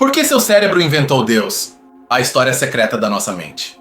Por que seu cérebro inventou Deus? A história secreta da nossa mente.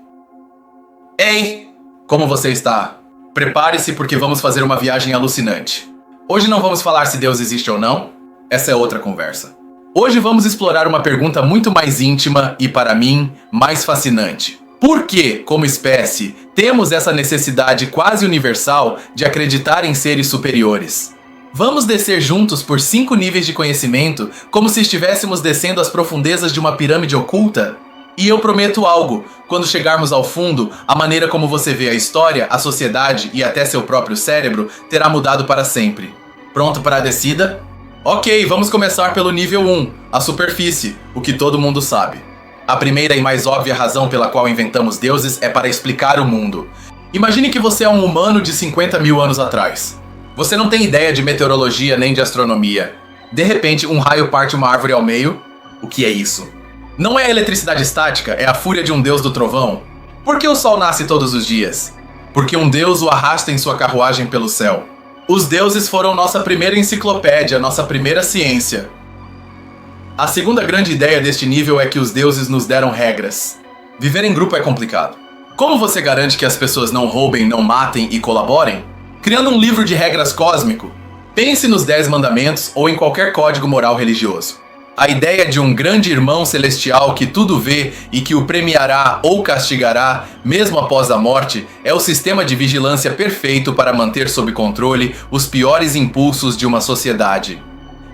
Ei, como você está? Prepare-se porque vamos fazer uma viagem alucinante. Hoje não vamos falar se Deus existe ou não. Essa é outra conversa. Hoje vamos explorar uma pergunta muito mais íntima e, para mim, mais fascinante. Por que, como espécie, temos essa necessidade quase universal de acreditar em seres superiores? Vamos descer juntos por 5 níveis de conhecimento, como se estivéssemos descendo as profundezas de uma pirâmide oculta? E eu prometo algo, quando chegarmos ao fundo, a maneira como você vê a história, a sociedade e até seu próprio cérebro terá mudado para sempre. Pronto para a descida? Ok, vamos começar pelo nível 1, a superfície, o que todo mundo sabe. A primeira e mais óbvia razão pela qual inventamos deuses é para explicar o mundo. Imagine que você é um humano de 50 mil anos atrás. Você não tem ideia de meteorologia nem de astronomia. De repente, um raio parte uma árvore ao meio. O que é isso? Não é a eletricidade estática, é a fúria de um deus do trovão. Por que o sol nasce todos os dias? Porque um deus o arrasta em sua carruagem pelo céu. Os deuses foram nossa primeira enciclopédia, nossa primeira ciência. A segunda grande ideia deste nível é que os deuses nos deram regras. Viver em grupo é complicado. Como você garante que as pessoas não roubem, não matem e colaborem? Criando um livro de regras cósmico. Pense nos 10 mandamentos ou em qualquer código moral religioso. A ideia de um grande irmão celestial que tudo vê e que o premiará ou castigará, mesmo após a morte, é o sistema de vigilância perfeito para manter sob controle os piores impulsos de uma sociedade.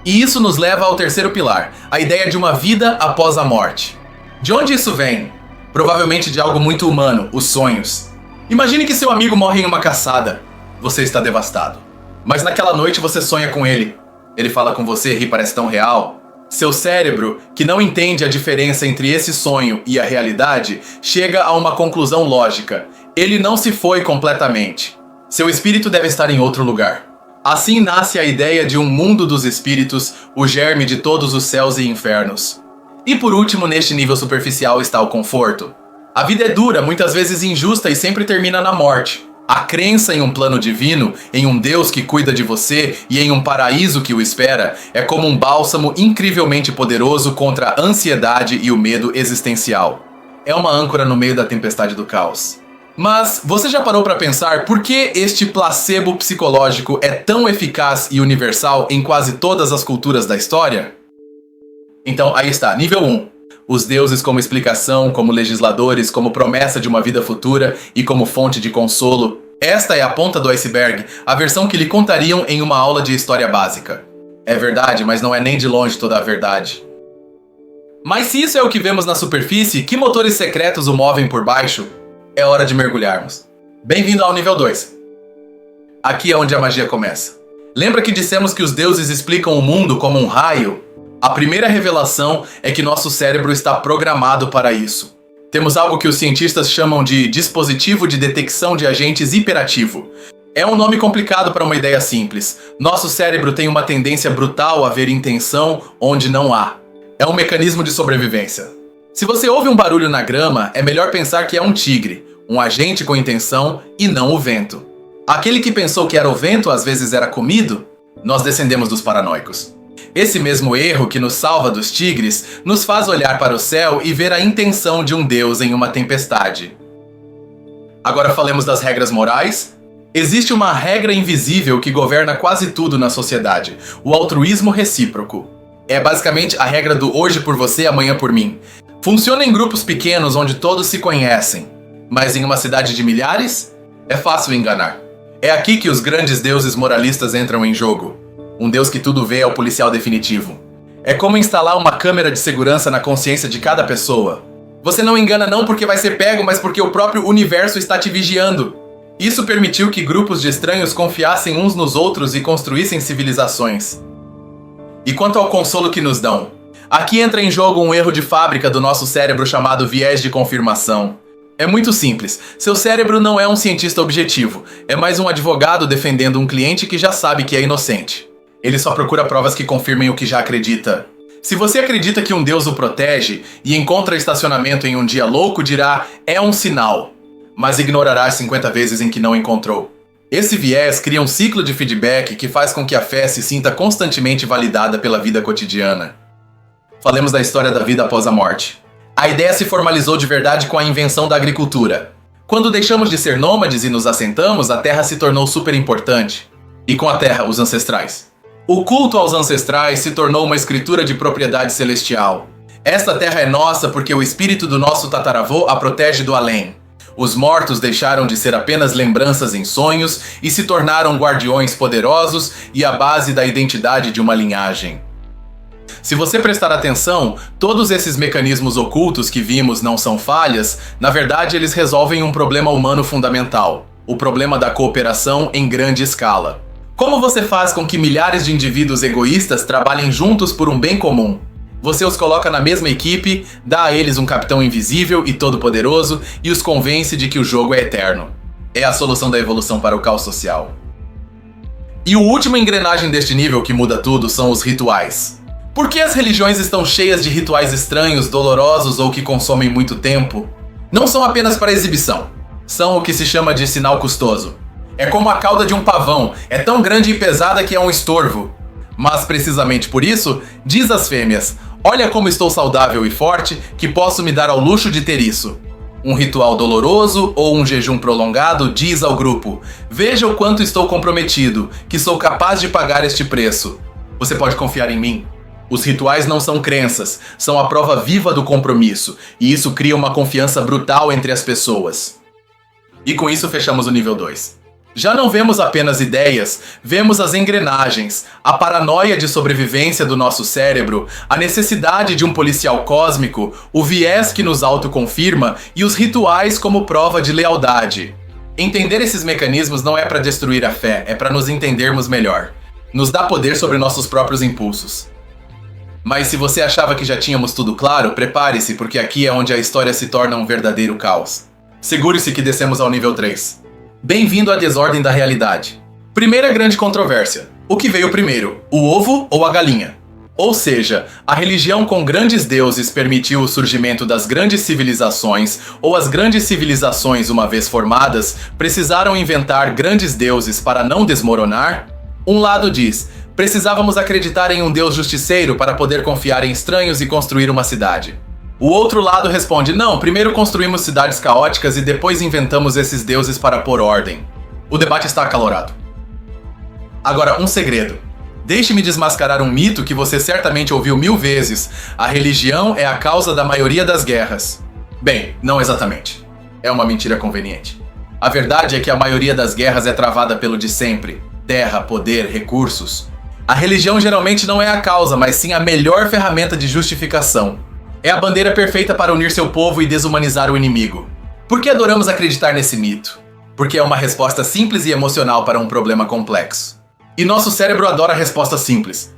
E isso nos leva ao terceiro pilar, a ideia de uma vida após a morte. De onde isso vem? Provavelmente de algo muito humano, os sonhos. Imagine que seu amigo morre em uma caçada. Você está devastado. Mas naquela noite você sonha com ele. Ele fala com você e parece tão real. Seu cérebro, que não entende a diferença entre esse sonho e a realidade, chega a uma conclusão lógica. Ele não se foi completamente. Seu espírito deve estar em outro lugar. Assim nasce a ideia de um mundo dos espíritos, o germe de todos os céus e infernos. E por último, neste nível superficial está o conforto. A vida é dura, muitas vezes injusta e sempre termina na morte. A crença em um plano divino, em um Deus que cuida de você e em um paraíso que o espera, é como um bálsamo incrivelmente poderoso contra a ansiedade e o medo existencial. É uma âncora no meio da tempestade do caos. Mas você já parou para pensar por que este placebo psicológico é tão eficaz e universal em quase todas as culturas da história? Então aí está, nível 1. Os deuses como explicação, como legisladores, como promessa de uma vida futura e como fonte de consolo. Esta é a ponta do iceberg, a versão que lhe contariam em uma aula de história básica. É verdade, mas não é nem de longe toda a verdade. Mas se isso é o que vemos na superfície, que motores secretos o movem por baixo? É hora de mergulharmos. Bem-vindo ao nível 2. Aqui é onde a magia começa. Lembra que dissemos que os deuses explicam o mundo como um raio? A primeira revelação é que nosso cérebro está programado para isso. Temos algo que os cientistas chamam de dispositivo de detecção de agentes hiperativo. É um nome complicado para uma ideia simples. Nosso cérebro tem uma tendência brutal a ver intenção onde não há. É um mecanismo de sobrevivência. Se você ouve um barulho na grama, é melhor pensar que é um tigre, um agente com intenção e não o vento. Aquele que pensou que era o vento às vezes era comido? Nós descendemos dos paranoicos. Esse mesmo erro que nos salva dos tigres nos faz olhar para o céu e ver a intenção de um deus em uma tempestade. Agora falemos das regras morais. Existe uma regra invisível que governa quase tudo na sociedade, o altruísmo recíproco. É basicamente a regra do hoje por você, amanhã por mim. Funciona em grupos pequenos onde todos se conhecem, mas em uma cidade de milhares, é fácil enganar. É aqui que os grandes deuses moralistas entram em jogo. Um deus que tudo vê é o policial definitivo. É como instalar uma câmera de segurança na consciência de cada pessoa. Você não engana não porque vai ser pego, mas porque o próprio universo está te vigiando. Isso permitiu que grupos de estranhos confiassem uns nos outros e construíssem civilizações. E quanto ao consolo que nos dão? Aqui entra em jogo um erro de fábrica do nosso cérebro chamado viés de confirmação. É muito simples. Seu cérebro não é um cientista objetivo. É mais um advogado defendendo um cliente que já sabe que é inocente. Ele só procura provas que confirmem o que já acredita. Se você acredita que um deus o protege e encontra estacionamento em um dia louco, dirá, é um sinal. Mas ignorará as 50 vezes em que não encontrou. Esse viés cria um ciclo de feedback que faz com que a fé se sinta constantemente validada pela vida cotidiana. Falemos da história da vida após a morte. A ideia se formalizou de verdade com a invenção da agricultura. Quando deixamos de ser nômades e nos assentamos, a terra se tornou super importante. E com a terra, os ancestrais. O culto aos ancestrais se tornou uma escritura de propriedade celestial. Esta terra é nossa porque o espírito do nosso tataravô a protege do além. Os mortos deixaram de ser apenas lembranças em sonhos e se tornaram guardiões poderosos e a base da identidade de uma linhagem. Se você prestar atenção, todos esses mecanismos ocultos que vimos não são falhas, na verdade eles resolvem um problema humano fundamental, o problema da cooperação em grande escala. Como você faz com que milhares de indivíduos egoístas trabalhem juntos por um bem comum? Você os coloca na mesma equipe, dá a eles um capitão invisível e todo-poderoso e os convence de que o jogo é eterno. É a solução da evolução para o caos social. E o último engrenagem deste nível que muda tudo são os rituais. Por que as religiões estão cheias de rituais estranhos, dolorosos ou que consomem muito tempo? Não são apenas para exibição. São o que se chama de sinal custoso. É como a cauda de um pavão, é tão grande e pesada que é um estorvo. Mas precisamente por isso, diz às fêmeas: olha como estou saudável e forte, que posso me dar ao luxo de ter isso. Um ritual doloroso ou um jejum prolongado diz ao grupo: veja o quanto estou comprometido, que sou capaz de pagar este preço. Você pode confiar em mim. Os rituais não são crenças, são a prova viva do compromisso, e isso cria uma confiança brutal entre as pessoas. E com isso fechamos o nível 2. Já não vemos apenas ideias, vemos as engrenagens, a paranoia de sobrevivência do nosso cérebro, a necessidade de um policial cósmico, o viés que nos autoconfirma e os rituais como prova de lealdade. Entender esses mecanismos não é para destruir a fé, é para nos entendermos melhor. Nos dá poder sobre nossos próprios impulsos. Mas se você achava que já tínhamos tudo claro, prepare-se, porque aqui é onde a história se torna um verdadeiro caos. Segure-se que descemos ao nível 3. Bem-vindo à desordem da realidade. Primeira grande controvérsia. O que veio primeiro, o ovo ou a galinha? Ou seja, a religião com grandes deuses permitiu o surgimento das grandes civilizações, ou as grandes civilizações, uma vez formadas, precisaram inventar grandes deuses para não desmoronar? Um lado diz: precisávamos acreditar em um Deus justiceiro para poder confiar em estranhos e construir uma cidade. O outro lado responde: não, primeiro construímos cidades caóticas e depois inventamos esses deuses para pôr ordem. O debate está acalorado. Agora, um segredo. Deixe-me desmascarar um mito que você certamente ouviu 1000 vezes. A religião é a causa da maioria das guerras. Bem, não exatamente. É uma mentira conveniente. A verdade é que a maioria das guerras é travada pelo de sempre: terra, poder, recursos. A religião geralmente não é a causa, mas sim a melhor ferramenta de justificação. É a bandeira perfeita para unir seu povo e desumanizar o inimigo. Por que adoramos acreditar nesse mito? Porque é uma resposta simples e emocional para um problema complexo. E nosso cérebro adora respostas simples.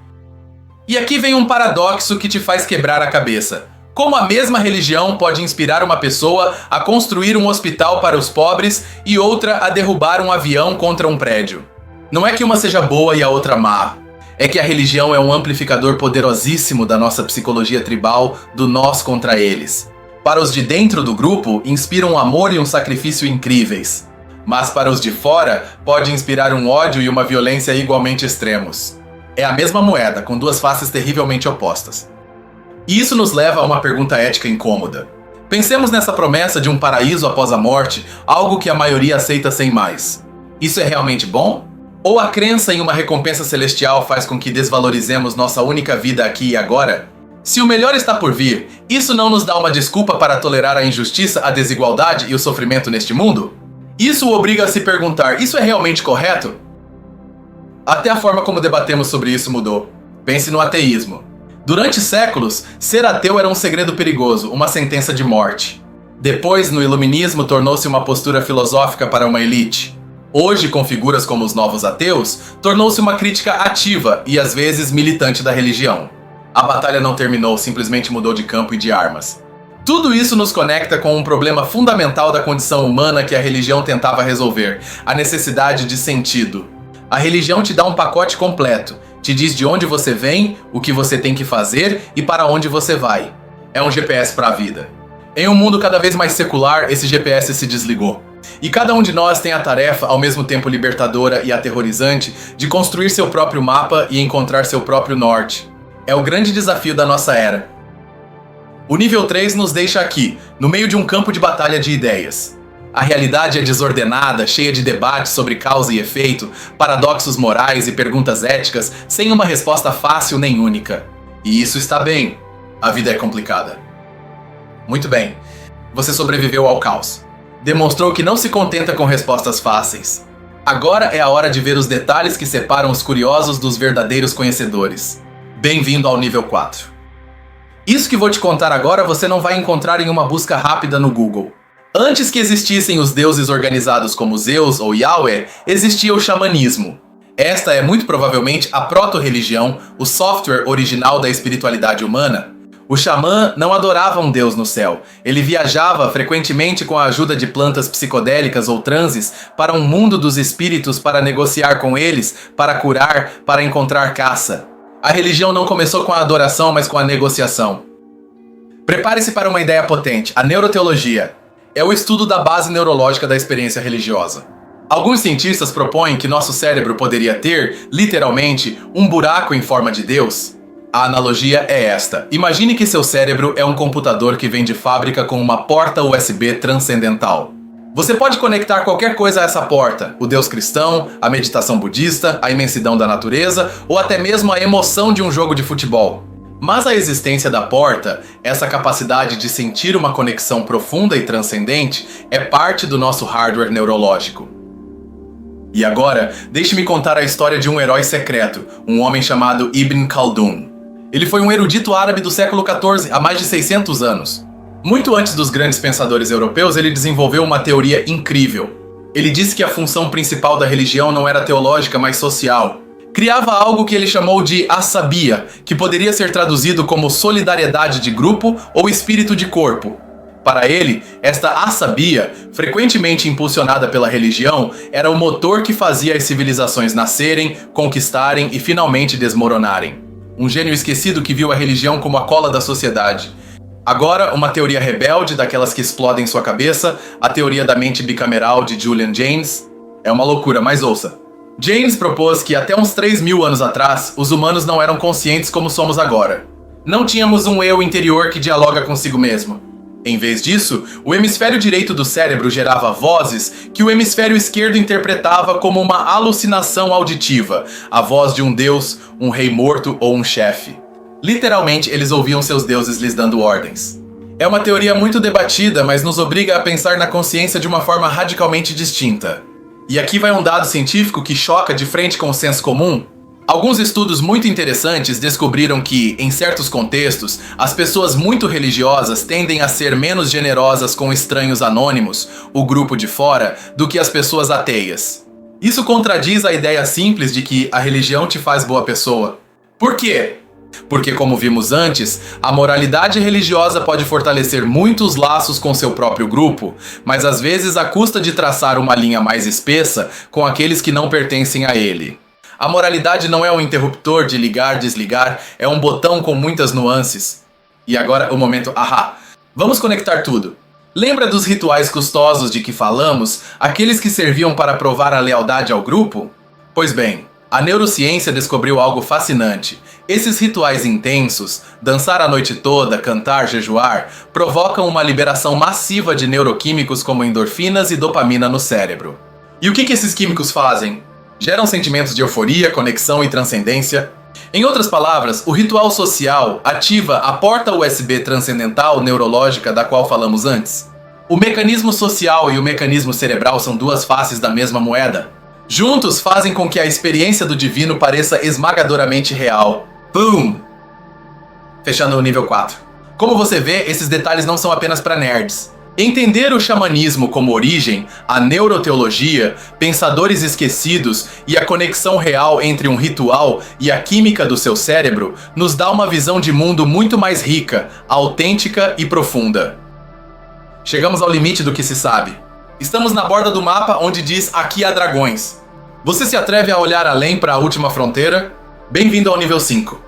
E aqui vem um paradoxo que te faz quebrar a cabeça. Como a mesma religião pode inspirar uma pessoa a construir um hospital para os pobres e outra a derrubar um avião contra um prédio? Não é que uma seja boa e a outra má. É que a religião é um amplificador poderosíssimo da nossa psicologia tribal, do nós contra eles. Para os de dentro do grupo, inspira um amor e um sacrifício incríveis. Mas para os de fora, pode inspirar um ódio e uma violência igualmente extremos. É a mesma moeda, com duas faces terrivelmente opostas. E isso nos leva a uma pergunta ética incômoda. Pensemos nessa promessa de um paraíso após a morte, algo que a maioria aceita sem mais. Isso é realmente bom? Ou a crença em uma recompensa celestial faz com que desvalorizemos nossa única vida aqui e agora? Se o melhor está por vir, isso não nos dá uma desculpa para tolerar a injustiça, a desigualdade e o sofrimento neste mundo? Isso o obriga a se perguntar: isso é realmente correto? Até a forma como debatemos sobre isso mudou. Pense no ateísmo. Durante séculos, ser ateu era um segredo perigoso, uma sentença de morte. Depois, no iluminismo, tornou-se uma postura filosófica para uma elite. Hoje, com figuras como os novos ateus, tornou-se uma crítica ativa e às vezes militante da religião. A batalha não terminou, simplesmente mudou de campo e de armas. Tudo isso nos conecta com um problema fundamental da condição humana que a religião tentava resolver: a necessidade de sentido. A religião te dá um pacote completo, te diz de onde você vem, o que você tem que fazer e para onde você vai. É um GPS para a vida. Em um mundo cada vez mais secular, esse GPS se desligou. E cada um de nós tem a tarefa, ao mesmo tempo libertadora e aterrorizante, de construir seu próprio mapa e encontrar seu próprio norte. É o grande desafio da nossa era. O nível 3 nos deixa aqui, no meio de um campo de batalha de ideias. A realidade é desordenada, cheia de debates sobre causa e efeito, paradoxos morais e perguntas éticas, sem uma resposta fácil nem única. E isso está bem. A vida é complicada. Muito bem. Você sobreviveu ao caos. Demonstrou que não se contenta com respostas fáceis. Agora é a hora de ver os detalhes que separam os curiosos dos verdadeiros conhecedores. Bem-vindo ao nível 4. Isso que vou te contar agora você não vai encontrar em uma busca rápida no Google. Antes que existissem os deuses organizados como Zeus ou Yahweh, existia o xamanismo. Esta é muito provavelmente a proto-religião, o software original da espiritualidade humana. O xamã não adorava um deus no céu. Ele viajava frequentemente com a ajuda de plantas psicodélicas ou transes para um mundo dos espíritos para negociar com eles, para curar, para encontrar caça. A religião não começou com a adoração, mas com a negociação. Prepare-se para uma ideia potente, a neuroteologia. É o estudo da base neurológica da experiência religiosa. Alguns cientistas propõem que nosso cérebro poderia ter, literalmente, um buraco em forma de Deus. A analogia é esta. Imagine que seu cérebro é um computador que vem de fábrica com uma porta USB transcendental. Você pode conectar qualquer coisa a essa porta, o Deus cristão, a meditação budista, a imensidão da natureza ou até mesmo a emoção de um jogo de futebol. Mas a existência da porta, essa capacidade de sentir uma conexão profunda e transcendente, é parte do nosso hardware neurológico. E agora, deixe-me contar a história de um herói secreto, um homem chamado Ibn Khaldun. Ele foi um erudito árabe do século XIV, há mais de 600 anos. Muito antes dos grandes pensadores europeus, ele desenvolveu uma teoria incrível. Ele disse que a função principal da religião não era teológica, mas social. Criava algo que ele chamou de asabia, que poderia ser traduzido como solidariedade de grupo ou espírito de corpo. Para ele, esta asabia, frequentemente impulsionada pela religião, era o motor que fazia as civilizações nascerem, conquistarem e finalmente desmoronarem. Um gênio esquecido que viu a religião como a cola da sociedade. Agora, uma teoria rebelde, daquelas que explodem sua cabeça, a teoria da mente bicameral de Julian Jaynes. É uma loucura, mas ouça. Jaynes propôs que até uns 3.000 anos atrás, os humanos não eram conscientes como somos agora. Não tínhamos um eu interior que dialoga consigo mesmo. Em vez disso, o hemisfério direito do cérebro gerava vozes que o hemisfério esquerdo interpretava como uma alucinação auditiva, a voz de um deus, um rei morto ou um chefe. Literalmente, eles ouviam seus deuses lhes dando ordens. É uma teoria muito debatida, mas nos obriga a pensar na consciência de uma forma radicalmente distinta. E aqui vai um dado científico que choca de frente com o senso comum. Alguns estudos muito interessantes descobriram que, em certos contextos, as pessoas muito religiosas tendem a ser menos generosas com estranhos anônimos, o grupo de fora, do que as pessoas ateias. Isso contradiz a ideia simples de que a religião te faz boa pessoa. Por quê? Porque, como vimos antes, a moralidade religiosa pode fortalecer muitos laços com seu próprio grupo, mas às vezes à custa de traçar uma linha mais espessa com aqueles que não pertencem a ele. A moralidade não é um interruptor de ligar-desligar, é um botão com muitas nuances. E agora o momento ahá. Vamos conectar tudo. Lembra dos rituais custosos de que falamos, aqueles que serviam para provar a lealdade ao grupo? Pois bem, a neurociência descobriu algo fascinante. Esses rituais intensos, dançar a noite toda, cantar, jejuar, provocam uma liberação massiva de neuroquímicos como endorfinas e dopamina no cérebro. E o que esses químicos fazem? Geram sentimentos de euforia, conexão e transcendência. Em outras palavras, o ritual social ativa a porta USB transcendental neurológica da qual falamos antes. O mecanismo social e o mecanismo cerebral são duas faces da mesma moeda. Juntos fazem com que a experiência do divino pareça esmagadoramente real. Boom! Fechando o nível 4. Como você vê, esses detalhes não são apenas para nerds. Entender o xamanismo como origem, a neuroteologia, pensadores esquecidos e a conexão real entre um ritual e a química do seu cérebro nos dá uma visão de mundo muito mais rica, autêntica e profunda. Chegamos ao limite do que se sabe. Estamos na borda do mapa onde diz aqui há dragões. Você se atreve a olhar além para a última fronteira? Bem-vindo ao nível 5.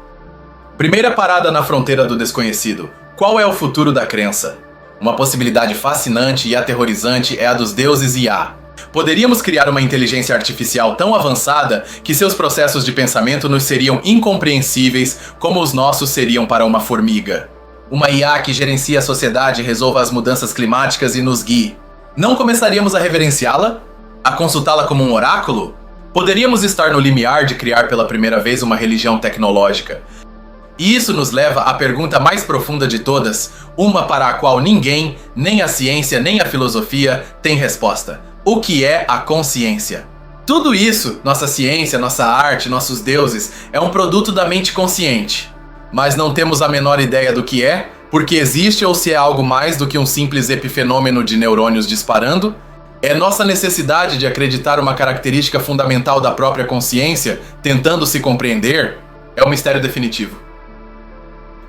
Primeira parada na fronteira do desconhecido. Qual é o futuro da crença? Uma possibilidade fascinante e aterrorizante é a dos deuses IA. Poderíamos criar uma inteligência artificial tão avançada que seus processos de pensamento nos seriam incompreensíveis como os nossos seriam para uma formiga. Uma IA que gerencia a sociedade, resolva as mudanças climáticas e nos guie. Não começaríamos a reverenciá-la? A consultá-la como um oráculo? Poderíamos estar no limiar de criar pela primeira vez uma religião tecnológica. E isso nos leva à pergunta mais profunda de todas, uma para a qual ninguém, nem a ciência nem a filosofia, tem resposta. O que é a consciência? Tudo isso, nossa ciência, nossa arte, nossos deuses, é um produto da mente consciente. Mas não temos a menor ideia do que é, porque existe ou se é algo mais do que um simples epifenômeno de neurônios disparando? É nossa necessidade de acreditar uma característica fundamental da própria consciência, tentando se compreender? É o mistério definitivo.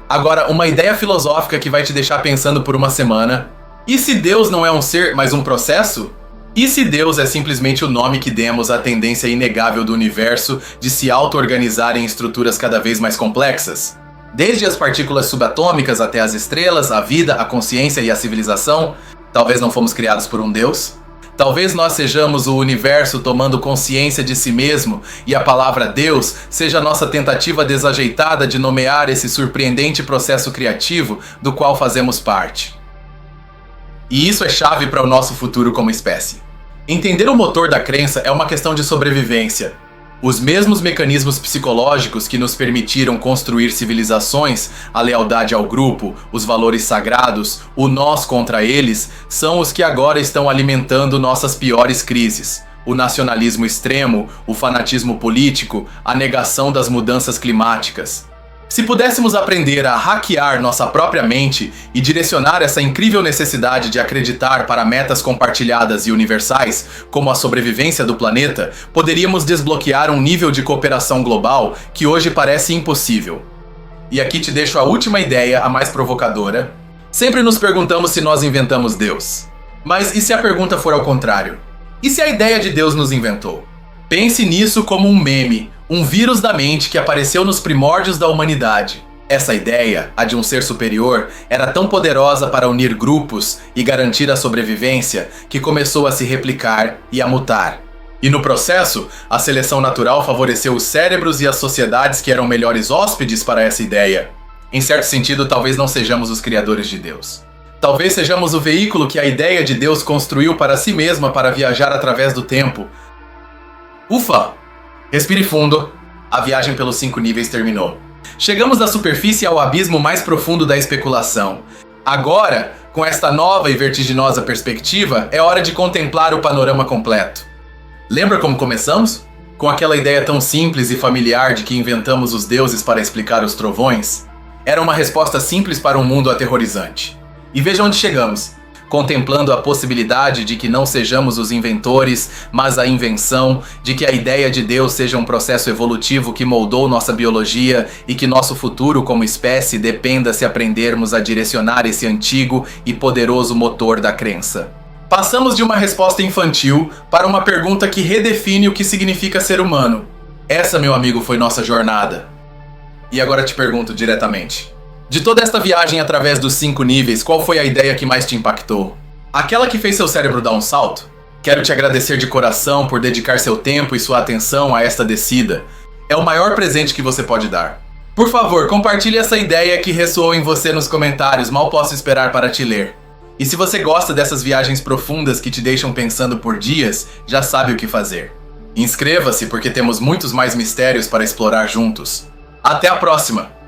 Agora, uma ideia filosófica que vai te deixar pensando por uma semana. E se Deus não é um ser, mas um processo? E se Deus é simplesmente o nome que demos à tendência inegável do universo de se auto-organizar em estruturas cada vez mais complexas? Desde as partículas subatômicas até as estrelas, a vida, a consciência e a civilização, talvez não fomos criados por um Deus? Talvez nós sejamos o universo tomando consciência de si mesmo e a palavra Deus seja nossa tentativa desajeitada de nomear esse surpreendente processo criativo do qual fazemos parte. E isso é chave para o nosso futuro como espécie. Entender o motor da crença é uma questão de sobrevivência. Os mesmos mecanismos psicológicos que nos permitiram construir civilizações, a lealdade ao grupo, os valores sagrados, o nós contra eles, são os que agora estão alimentando nossas piores crises. O nacionalismo extremo, o fanatismo político, a negação das mudanças climáticas. Se pudéssemos aprender a hackear nossa própria mente e direcionar essa incrível necessidade de acreditar para metas compartilhadas e universais, como a sobrevivência do planeta, poderíamos desbloquear um nível de cooperação global que hoje parece impossível. E aqui te deixo a última ideia, a mais provocadora. Sempre nos perguntamos se nós inventamos Deus. Mas e se a pergunta for ao contrário? E se a ideia de Deus nos inventou? Pense nisso como um meme, um vírus da mente que apareceu nos primórdios da humanidade. Essa ideia, a de um ser superior, era tão poderosa para unir grupos e garantir a sobrevivência que começou a se replicar e a mutar. E no processo, a seleção natural favoreceu os cérebros e as sociedades que eram melhores hóspedes para essa ideia. Em certo sentido, talvez não sejamos os criadores de Deus. Talvez sejamos o veículo que a ideia de Deus construiu para si mesma para viajar através do tempo. Ufa! Respire fundo. A viagem pelos 5 níveis terminou. Chegamos da superfície ao abismo mais profundo da especulação. Agora, com esta nova e vertiginosa perspectiva, é hora de contemplar o panorama completo. Lembra como começamos? Com aquela ideia tão simples e familiar de que inventamos os deuses para explicar os trovões? Era uma resposta simples para um mundo aterrorizante. E veja onde chegamos. Contemplando a possibilidade de que não sejamos os inventores, mas a invenção, de que a ideia de Deus seja um processo evolutivo que moldou nossa biologia e que nosso futuro como espécie dependa se aprendermos a direcionar esse antigo e poderoso motor da crença. Passamos de uma resposta infantil para uma pergunta que redefine o que significa ser humano. Essa, meu amigo, foi nossa jornada. E agora te pergunto diretamente. De toda esta viagem através dos 5 níveis, qual foi a ideia que mais te impactou? Aquela que fez seu cérebro dar um salto? Quero te agradecer de coração por dedicar seu tempo e sua atenção a esta descida. É o maior presente que você pode dar. Por favor, compartilhe essa ideia que ressoou em você nos comentários, mal posso esperar para te ler. E se você gosta dessas viagens profundas que te deixam pensando por dias, já sabe o que fazer. Inscreva-se porque temos muitos mais mistérios para explorar juntos. Até a próxima!